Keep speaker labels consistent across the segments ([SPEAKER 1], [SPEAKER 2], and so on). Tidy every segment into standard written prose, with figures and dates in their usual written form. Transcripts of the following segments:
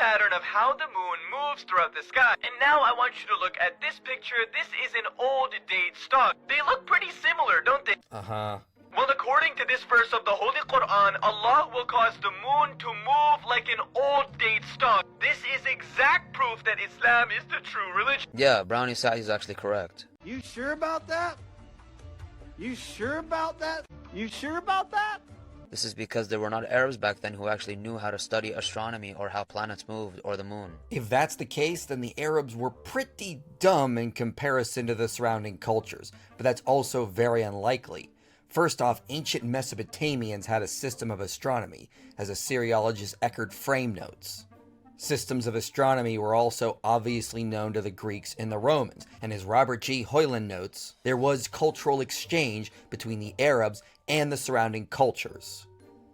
[SPEAKER 1] pattern of how the moon moves throughout the sky. And now I want you to look at this picture. This is an old date stock. They look pretty similar, don't they?
[SPEAKER 2] Uh-huh.
[SPEAKER 1] Well, according to this verse of the Holy Quran, Allah will cause the moon to move like an old date stalk. This is exact proof that Islam is the true religion.
[SPEAKER 2] Yeah, Brownie Sati is actually correct.
[SPEAKER 3] You sure about that? You sure about that? You sure about that?
[SPEAKER 2] This is because there were not Arabs back then who actually knew how to study astronomy or how planets moved or the moon.
[SPEAKER 4] If that's the case, then the Arabs were pretty dumb in comparison to the surrounding cultures, but that's also very unlikely. First off, ancient Mesopotamians had a system of astronomy, as Assyriologist Eckhard Frame notes. Systems of astronomy were also obviously known to the Greeks and the Romans, and as Robert G. Hoyland notes, there was cultural exchange between the Arabs and the surrounding cultures.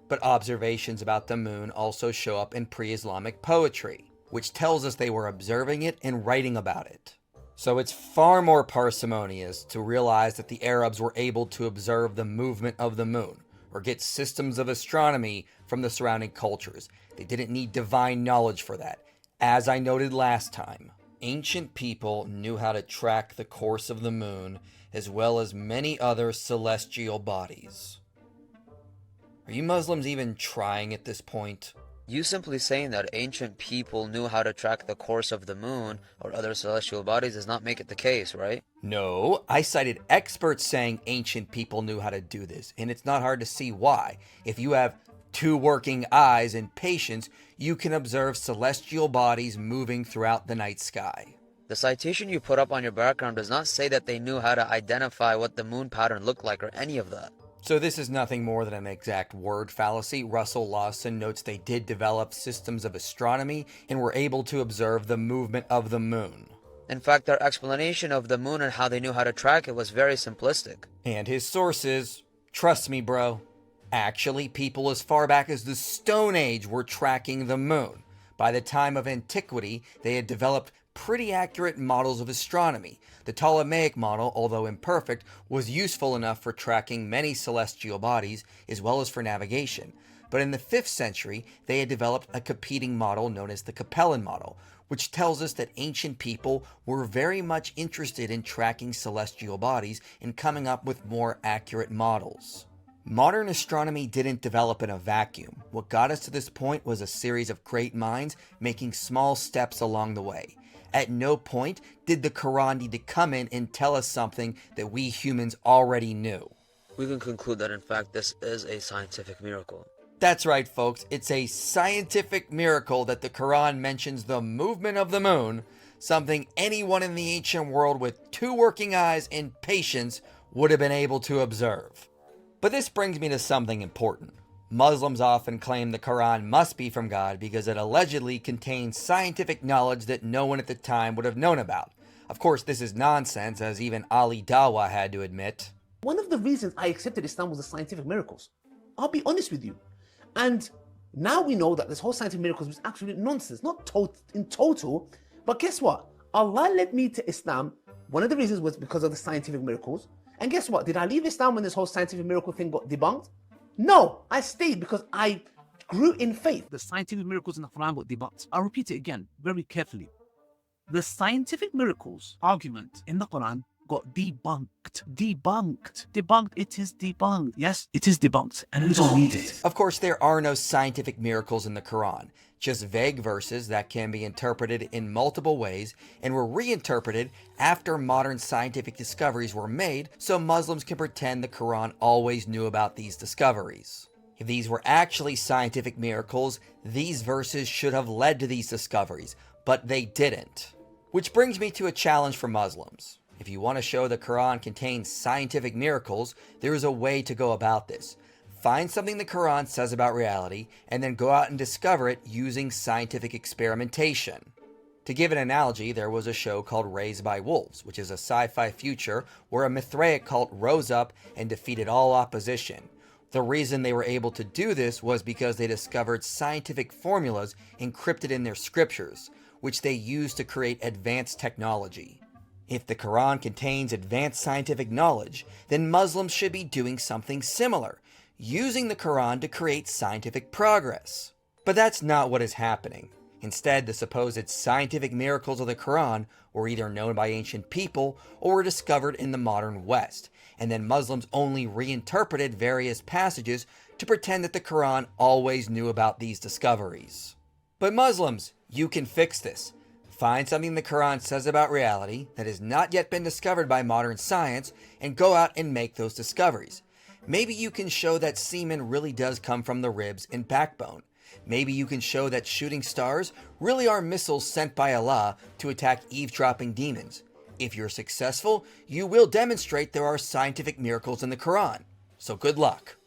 [SPEAKER 4] But observations about the moon also show up in pre-Islamic poetry, which tells us they were observing it and writing about it. So it's far more parsimonious to realize that the Arabs were able to observe the movement of the moon, or get systems of astronomy from the surrounding cultures. They didn't need divine knowledge for that. As I noted last time, ancient people knew how to track the course of the moon, as well as many other celestial bodies. Are you Muslims even trying at this point?
[SPEAKER 2] You simply saying that ancient people knew how to track the course of the moon or other celestial bodies does not make it the case, right?
[SPEAKER 4] No, I cited experts saying ancient people knew how to do this, and it's not hard to see why. If you have 2 working eyes and patience, you can observe celestial bodies moving throughout the night sky.
[SPEAKER 2] The citation you put up on your background does not say that they knew how to identify what the moon pattern looked like or any of that.
[SPEAKER 4] So this is nothing more than an exact word fallacy. Russell Lawson notes they did develop systems of astronomy and were able to observe the movement of the moon.
[SPEAKER 2] In fact, their explanation of the moon and how they knew how to track it was very simplistic.
[SPEAKER 4] And his sources, trust me bro, actually people as far back as the Stone Age were tracking the moon. By the time of antiquity, they had developed pretty accurate models of astronomy. The Ptolemaic model, although imperfect, was useful enough for tracking many celestial bodies as well as for navigation. But in the 5th century, they had developed a competing model known as the Capellan model, which tells us that ancient people were very much interested in tracking celestial bodies and coming up with more accurate models. Modern astronomy didn't develop in a vacuum. What got us to this point was a series of great minds making small steps along the way. At no point did the Quran need to come in and tell us something that we humans already knew.
[SPEAKER 2] We can conclude that in fact this is a scientific miracle.
[SPEAKER 4] That's right folks, it's a scientific miracle that the Quran mentions the movement of the moon, something anyone in the ancient world with 2 working eyes and patience would have been able to observe. But this brings me to something important. Muslims often claim the Quran must be from God because it allegedly contains scientific knowledge that no one at the time would have known about. Of course, this is nonsense, as even Ali Dawah had to admit.
[SPEAKER 5] One of the reasons I accepted Islam was the scientific miracles. I'll be honest with you. And now we know that this whole scientific miracles was absolute nonsense, not in total. But guess what? Allah led me to Islam. One of the reasons was because of the scientific miracles. And guess what? Did I leave Islam when this whole scientific miracle thing got debunked? No, I stayed because I grew in faith.
[SPEAKER 6] The scientific miracles in the Quran got debunked. I'll repeat it again very carefully. The scientific miracles argument in the Quran got debunked. Debunked. It is debunked. Yes, it is debunked. And we don't need it.
[SPEAKER 4] Of course, there are no scientific miracles in the Quran. Just vague verses that can be interpreted in multiple ways and were reinterpreted after modern scientific discoveries were made so Muslims can pretend the Quran always knew about these discoveries. If these were actually scientific miracles, these verses should have led to these discoveries, but they didn't. Which brings me to a challenge for Muslims. If you want to show the Quran contains scientific miracles, there is a way to go about this. Find something the Quran says about reality, and then go out and discover it using scientific experimentation. To give an analogy, there was a show called Raised by Wolves, which is a sci-fi future where a Mithraic cult rose up and defeated all opposition. The reason they were able to do this was because they discovered scientific formulas encrypted in their scriptures, which they used to create advanced technology. If the Quran contains advanced scientific knowledge, then Muslims should be doing something similar, using the Quran to create scientific progress. But that's not what is happening. Instead, the supposed scientific miracles of the Quran were either known by ancient people or were discovered in the modern West, and then Muslims only reinterpreted various passages to pretend that the Quran always knew about these discoveries. But Muslims, you can fix this. Find something the Quran says about reality that has not yet been discovered by modern science and go out and make those discoveries. Maybe you can show that semen really does come from the ribs and backbone. Maybe you can show that shooting stars really are missiles sent by Allah to attack eavesdropping demons. If you're successful, you will demonstrate there are scientific miracles in the Quran. So good luck.